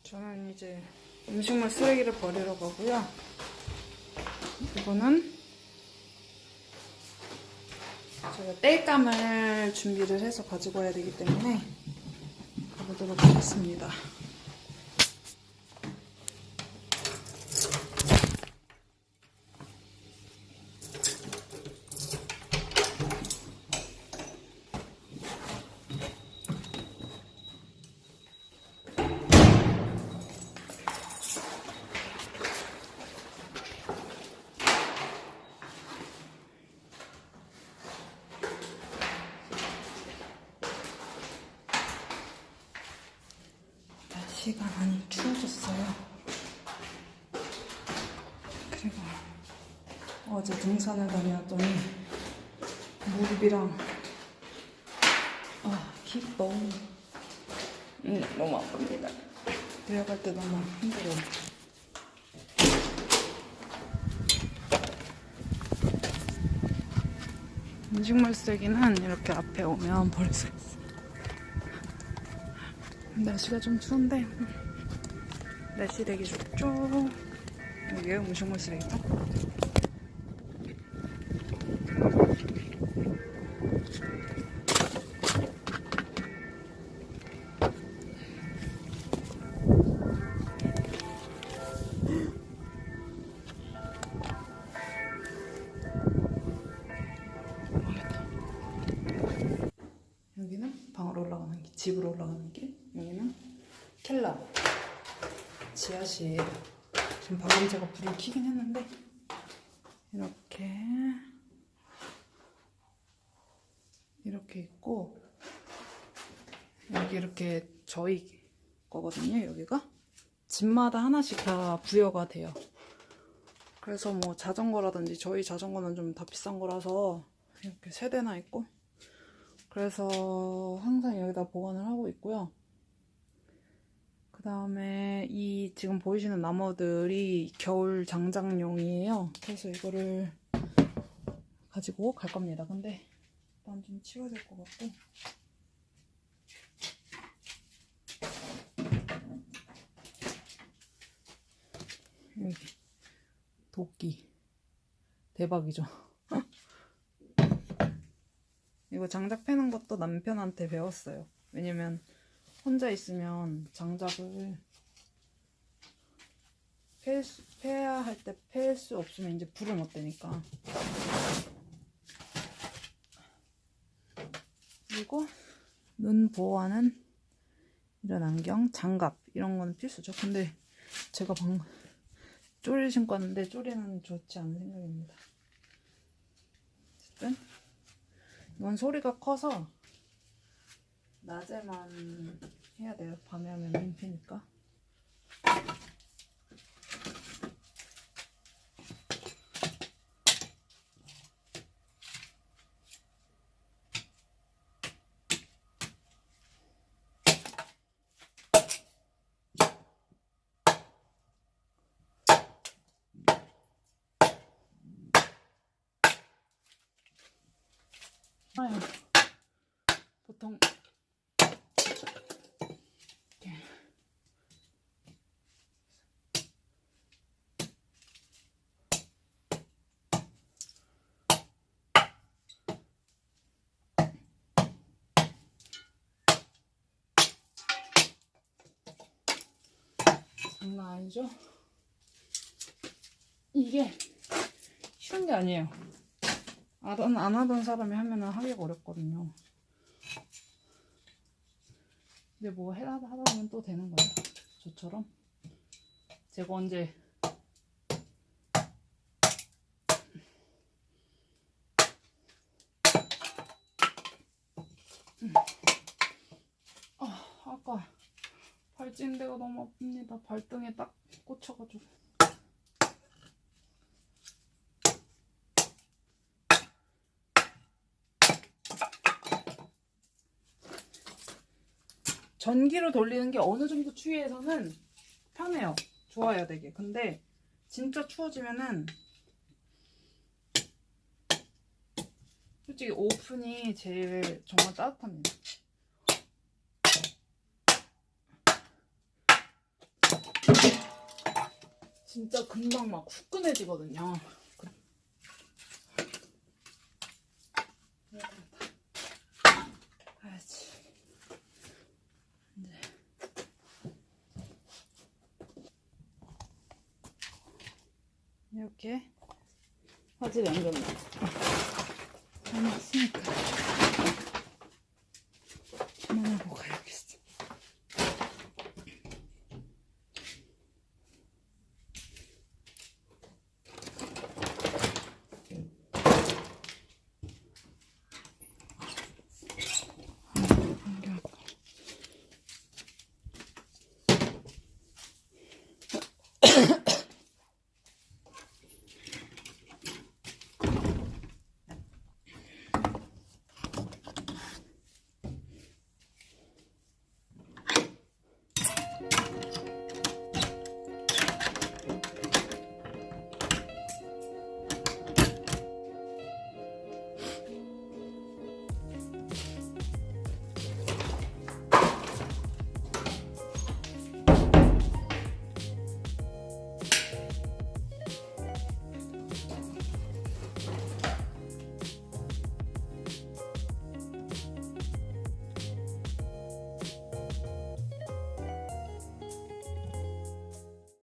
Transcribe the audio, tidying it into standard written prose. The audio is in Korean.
저는 이제 음식물 쓰레기를 버리러 가고요. 이거는 제가 땔감을 준비를 해서 가지고 와야 되기 때문에 가보도록 하겠습니다. 날씨가 많이 추워졌어요. 그리고 어제 등산을 다녀왔더니 무릎이랑 힙 너무 아픕니다. 내려갈 때 너무 힘들어요. 음식물 쓰레기는 이렇게 앞에 오면 버릴 수 있어요. 날씨가 좀 추운데 날씨 되게 좋죠. 여기에 음식물 쓰레기죠. 여기는 방으로 올라가는 길, 집으로 올라가는 길. 여기는 켈라 지하실이에요. 지금 방금 제가 불을 켜긴 했는데 이렇게 있고, 여기 이렇게 저희 거거든요. 여기가 집마다 하나씩 다 부여가 돼요. 그래서 뭐 자전거라든지, 저희 자전거는 좀 다 비싼 거라서 이렇게 3대나 있고, 그래서 항상 여기다 보관을 하고 있고요. 그 다음에 이 지금 보이시는 나무들이 겨울 장작용이에요. 그래서 이거를 가지고 갈 겁니다. 근데 일단 좀 치워야 될 것 같고, 여기 도끼 대박이죠. 이거 장작 패는 것도 남편한테 배웠어요. 왜냐면 혼자 있으면 장작을 패야 할 때 팰 수 없으면 이제 불을 못 대니까. 그리고 눈 보호하는 이런 안경, 장갑 이런 건 필수죠. 근데 제가 방금 쪼리를 신고 왔는데 쪼리는 좋지 않은 생각입니다. 어쨌든 이건 소리가 커서 낮에만 해야 돼요. 밤에 하면 민폐니까. 보통 이렇게 장난 아니죠? 이게 쉬운 게 아니에요. 안 하던 사람이 하면은 하기가 어렵거든요. 근데 뭐 하다 보면 또 되는 거예요. 저처럼. 제가 언제 아까 발찌는 데가 너무 아픕니다. 발등에 딱 꽂혀가지고. 전기로 돌리는 게 어느 정도 추위에서는 편해요. 좋아요, 되게. 근데 진짜 추워지면은 솔직히 오븐이 제일 정말 따뜻합니다. 진짜 금방 막 후끈해지거든요. 아야지. 이제 이렇게 화질 연결 해놨으니까.